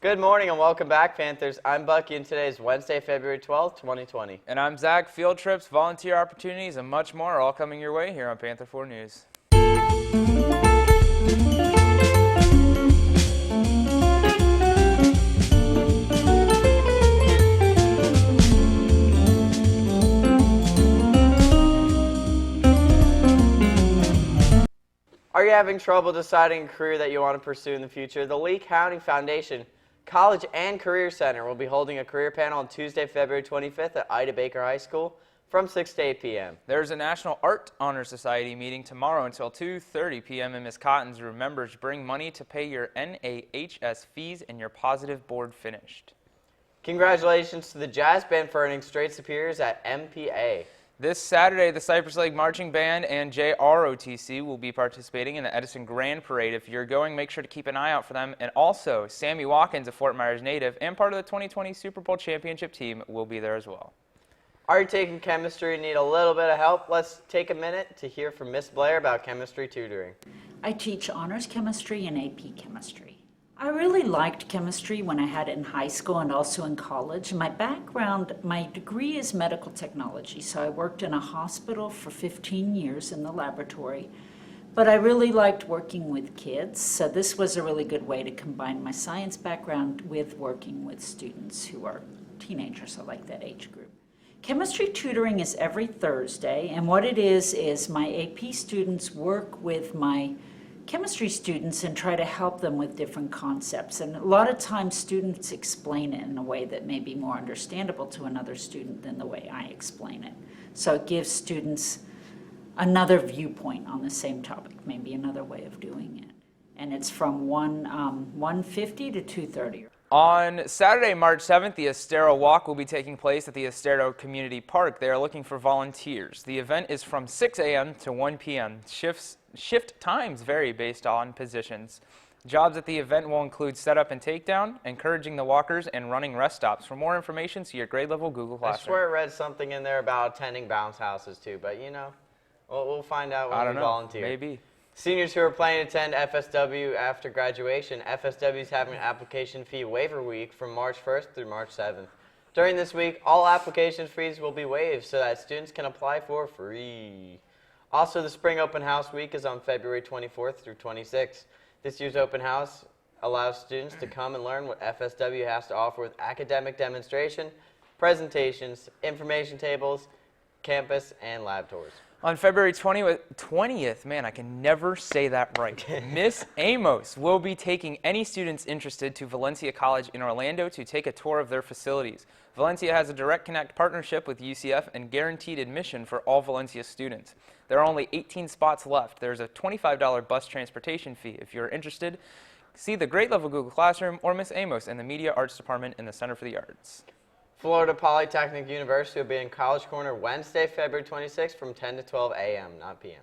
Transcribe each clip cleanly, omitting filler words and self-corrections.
Good morning and welcome back, Panthers. I'm Bucky, and today is Wednesday, February 12th, 2020. And I'm Zach. Field trips, volunteer opportunities, and much more are all coming your way here on Panther 4 News. Are you having trouble deciding a career that you want to pursue in the future? The Lee County Foundation College and Career Center will be holding a career panel on Tuesday, February 25th at Ida Baker High School from 6 to 8 p.m. There's a National Art Honor Society meeting tomorrow until 2:30 p.m. in Ms. Cotton's room. Members bring money to pay your NAHS fees and your positive board finished. Congratulations to the jazz band for earning straight superiors at MPA. This Saturday, the Cypress Lake Marching Band and JROTC will be participating in the Edison Grand Parade. If you're going, make sure to keep an eye out for them. And also, Sammy Watkins, a Fort Myers native and part of the 2020 Super Bowl championship team, will be there as well. Are you taking chemistry and need a little bit of help? Let's take a minute to hear from Miss Blair about chemistry tutoring. I teach honors chemistry and AP chemistry. I really liked chemistry when I had it in high school and also in college. My degree is medical technology, so I worked in a hospital for 15 years in the laboratory. But I really liked working with kids, so this was a really good way to combine my science background with working with students who are teenagers. I like that age group. Chemistry tutoring is every Thursday, and what it is my AP students work with my chemistry students and try to help them with different concepts. And a lot of times students explain it in a way that may be more understandable to another student than the way I explain it. So it gives students another viewpoint on the same topic, maybe another way of doing it. And it's from 1:50 to 2:30. On Saturday, March 7th, the Estero Walk will be taking place at the Estero Community Park. They are looking for volunteers. The event is from 6 a.m. to 1 p.m. Shift times vary based on positions. Jobs at the event will include setup and takedown, encouraging the walkers, and running rest stops. For more information, see your grade level Google Classroom. I swear I read something in there about attending bounce houses too, but you know, we'll find out when we volunteer. Maybe. Seniors who are planning to attend FSW after graduation, FSW is having an application fee waiver week from March 1st through March 7th. During this week, all application fees will be waived so that students can apply for free. Also, the Spring Open House Week is on February 24th through 26th. This year's open house allows students to come and learn what FSW has to offer with academic demonstration, presentations, information tables, campus, and lab tours. On February 20th, man, I can never say that right, Miss Amos will be taking any students interested to Valencia College in Orlando to take a tour of their facilities. Valencia has a direct connect partnership with UCF and guaranteed admission for all Valencia students. There are only 18 spots left. There's a $25 bus transportation fee. If you're interested, see the grade level Google Classroom or Miss Amos in the Media Arts Department in the Center for the Arts. Florida Polytechnic University will be in College Corner Wednesday, February 26th from 10 to 12 a.m., not p.m.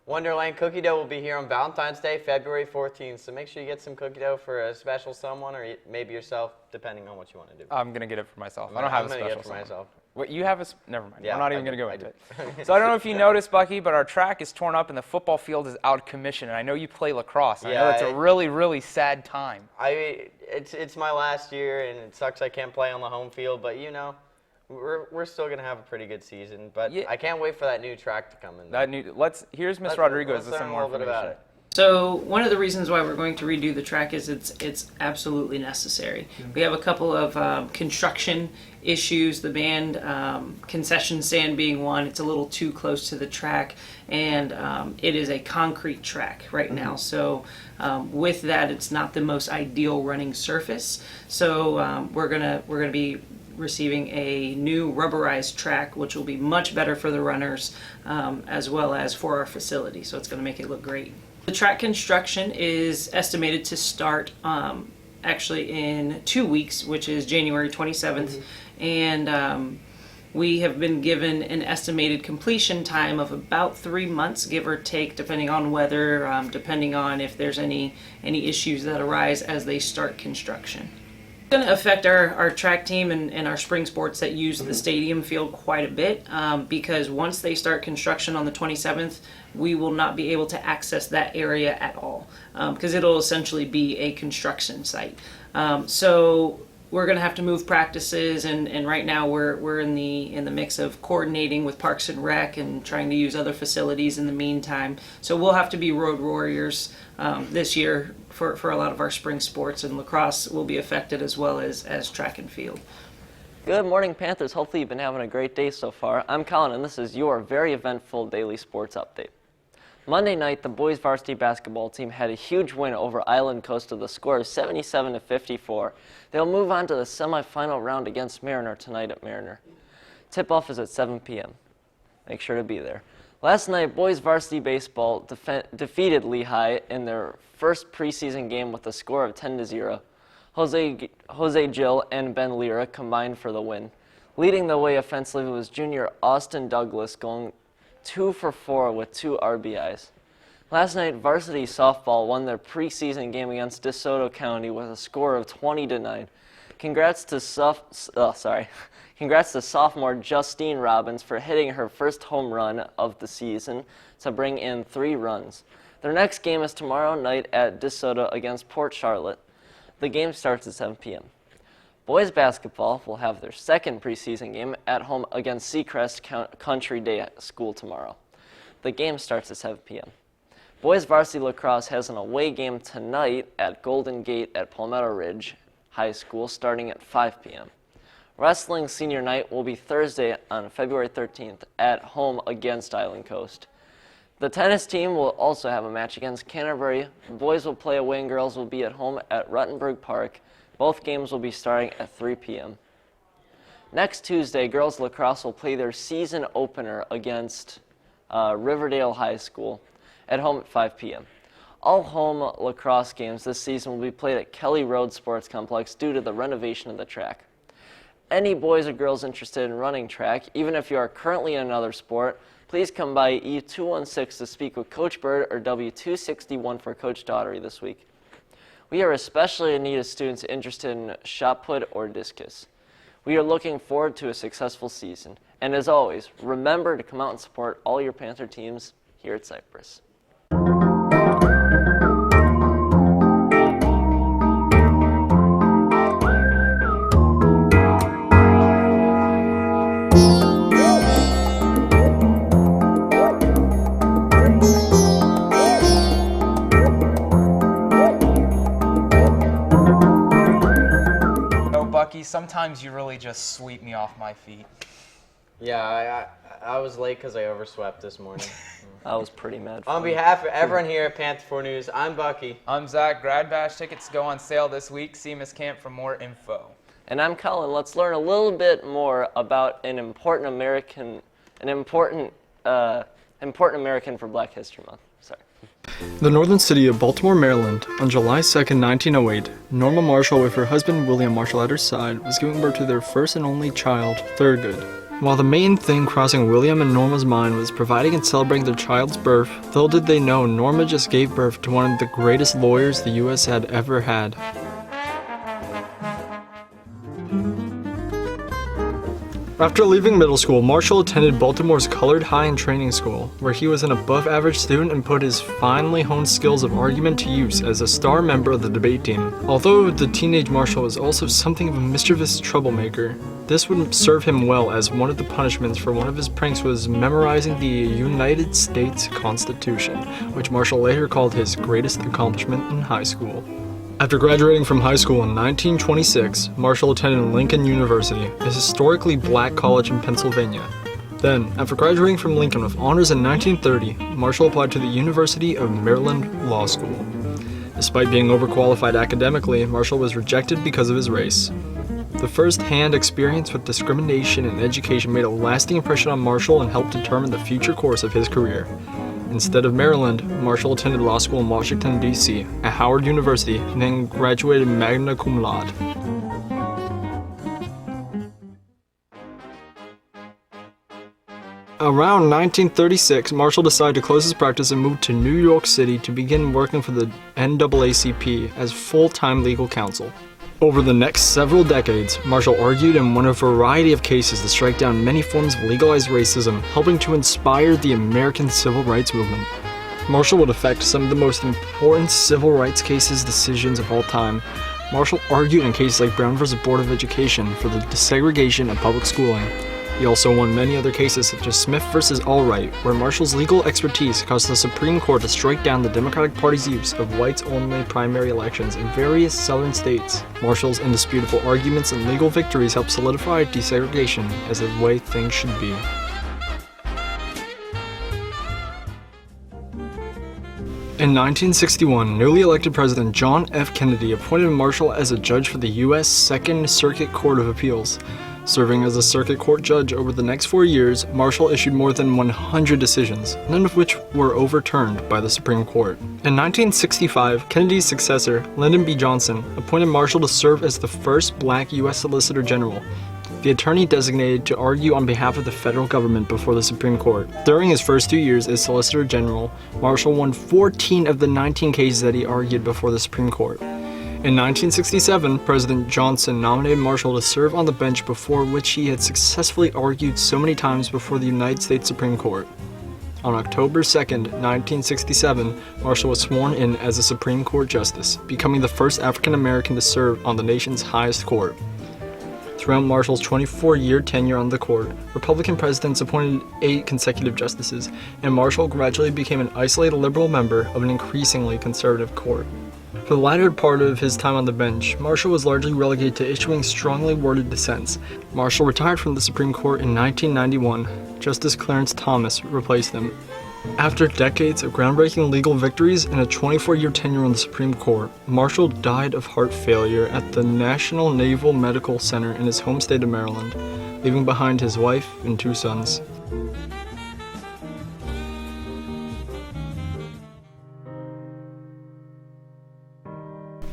Wonderland Cookie Dough will be here on Valentine's Day, February 14th, so make sure you get some cookie dough for a special someone or maybe yourself, depending on what you want to do. I'm going to get it for myself. I don't have a special I'm going to get it for someone. myself. What, you have a... Never mind. Yeah, I'm not even going to go into it. it. So I don't know if you noticed, Bucky, but our track is torn up and the football field is out of commission. And I know you play lacrosse. And I know it's a really, really sad time. It's my last year, and it sucks I can't play on the home field, but you know, we're still going to have a pretty good season. But yeah. I can't wait for that new track to come in. Here's Miss Rodriguez with some more information about it. So one of the reasons why we're going to redo the track is it's absolutely necessary. We have a couple of construction issues, the band concession stand being one. It's a little too close to the track, and it is a concrete track right now. So with that, it's not the most ideal running surface. So we're gonna be receiving a new rubberized track, which will be much better for the runners as well as for our facility. So it's going to make it look great. The track construction is estimated to start actually in 2 weeks, which is January 27th. And we have been given an estimated completion time of about 3 months, give or take, depending on weather, depending on if there's any issues that arise as they start construction. Going to affect our track team and our spring sports that use the stadium field quite a bit because once they start construction on the 27th, we will not be able to access that area at all because it'll essentially be a construction site. So we're going to have to move practices, and right now we're in the mix of coordinating with Parks and Rec and trying to use other facilities in the meantime. So we'll have to be road warriors this year for a lot of our spring sports, and lacrosse will be affected as well as track and field. Good morning, Panthers. Hopefully you've been having a great day so far. I'm Colin, and this is your very eventful daily sports update. Monday night, the boys varsity basketball team had a huge win over Island Coast with a score of 77-54. They'll move on to the semifinal round against Mariner tonight at Mariner. Tip-off is at 7 p.m. Make sure to be there. Last night, boys varsity baseball defeated Lehigh in their first preseason game with a score of 10-0. Jose Gill and Ben Lira combined for the win. Leading the way offensively was junior Austin Douglas, going 2 for 4 with 2 RBIs. Last night, varsity softball won their preseason game against DeSoto County with a score of 20-9. Congrats to sophomore Justine Robbins for hitting her first home run of the season to bring in 3 runs. Their next game is tomorrow night at DeSoto against Port Charlotte. The game starts at 7 p.m. Boys basketball will have their second preseason game at home against Seacrest Country Day School tomorrow. The game starts at 7 p.m. Boys varsity lacrosse has an away game tonight at Golden Gate at Palmetto Ridge High School starting at 5 p.m. Wrestling senior night will be Thursday on February 13th at home against Island Coast. The tennis team will also have a match against Canterbury. Boys will play away and girls will be at home at Ruttenberg Park. Both games will be starting at 3 p.m. Next Tuesday, girls lacrosse will play their season opener against Riverdale High School at home at 5 p.m. All home lacrosse games this season will be played at Kelly Road Sports Complex due to the renovation of the track. Any boys or girls interested in running track, even if you are currently in another sport, please come by E216 to speak with Coach Bird or W261 for Coach Daughtery this week. We are especially in need of students interested in shot put or discus. We are looking forward to a successful season. And as always, remember to come out and support all your Panther teams here at Cypress. Sometimes you really just sweep me off my feet. Yeah, I was late because I overswept this morning. I was pretty mad. On behalf of everyone here at Panther 4 News, I'm Bucky. I'm Zach. Grad Bash tickets go on sale this week. See Miss Camp for more info. And I'm Colin. Let's learn a little bit more about an important American for Black History Month. Sorry. The northern city of Baltimore, Maryland, on July 2, 1908, Norma Marshall with her husband William Marshall at her side was giving birth to their first and only child, Thurgood. While the main thing crossing William and Norma's mind was providing and celebrating their child's birth, little did they know Norma just gave birth to one of the greatest lawyers the U.S. had ever had. After leaving middle school, Marshall attended Baltimore's Colored High and Training School, where he was an above-average student and put his finely honed skills of argument to use as a star member of the debate team. Although the teenage Marshall was also something of a mischievous troublemaker, this would serve him well, as one of the punishments for one of his pranks was memorizing the United States Constitution, which Marshall later called his greatest accomplishment in high school. After graduating from high school in 1926, Marshall attended Lincoln University, a historically black college in Pennsylvania. Then, after graduating from Lincoln with honors in 1930, Marshall applied to the University of Maryland Law School. Despite being overqualified academically, Marshall was rejected because of his race. The first-hand experience with discrimination in education made a lasting impression on Marshall and helped determine the future course of his career. Instead of Maryland, Marshall attended law school in Washington, D.C. at Howard University and then graduated magna cum laude. Around 1936, Marshall decided to close his practice and moved to New York City to begin working for the NAACP as full-time legal counsel. Over the next several decades, Marshall argued and won a variety of cases to strike down many forms of legalized racism, helping to inspire the American civil rights movement. Marshall would affect some of the most important civil rights cases decisions of all time. Marshall argued in cases like Brown v. Board of Education for the desegregation of public schooling. He also won many other cases such as Smith v. Allwright, where Marshall's legal expertise caused the Supreme Court to strike down the Democratic Party's use of whites-only primary elections in various southern states. Marshall's indisputable arguments and legal victories helped solidify desegregation as the way things should be. In 1961, newly elected President John F. Kennedy appointed Marshall as a judge for the U.S. Second Circuit Court of Appeals. Serving as a circuit court judge over the next 4 years, Marshall issued more than 100 decisions, none of which were overturned by the Supreme Court. In 1965, Kennedy's successor, Lyndon B. Johnson, appointed Marshall to serve as the first black U.S. Solicitor General, the attorney designated to argue on behalf of the federal government before the Supreme Court. During his first 2 years as Solicitor General, Marshall won 14 of the 19 cases that he argued before the Supreme Court. In 1967, President Johnson nominated Marshall to serve on the bench before which he had successfully argued so many times before the United States Supreme Court. On October 2, 1967, Marshall was sworn in as a Supreme Court Justice, becoming the first African American to serve on the nation's highest court. Throughout Marshall's 24-year tenure on the court, Republican presidents appointed 8 consecutive justices, and Marshall gradually became an isolated liberal member of an increasingly conservative court. For the latter part of his time on the bench, Marshall was largely relegated to issuing strongly worded dissents. Marshall retired from the Supreme Court in 1991. Justice Clarence Thomas replaced him. After decades of groundbreaking legal victories and a 24-year tenure on the Supreme Court, Marshall died of heart failure at the National Naval Medical Center in his home state of Maryland, leaving behind his wife and 2 sons.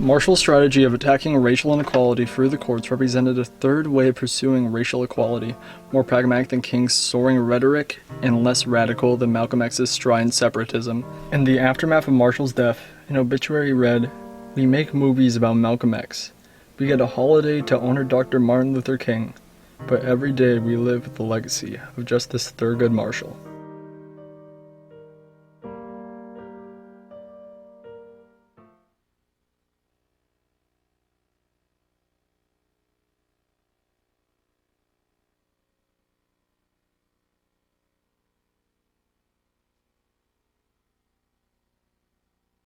Marshall's strategy of attacking racial inequality through the courts represented a third way of pursuing racial equality, more pragmatic than King's soaring rhetoric and less radical than Malcolm X's strident separatism. In the aftermath of Marshall's death, an obituary read, "We make movies about Malcolm X. We get a holiday to honor Dr. Martin Luther King, but every day we live the legacy of Justice Thurgood Marshall."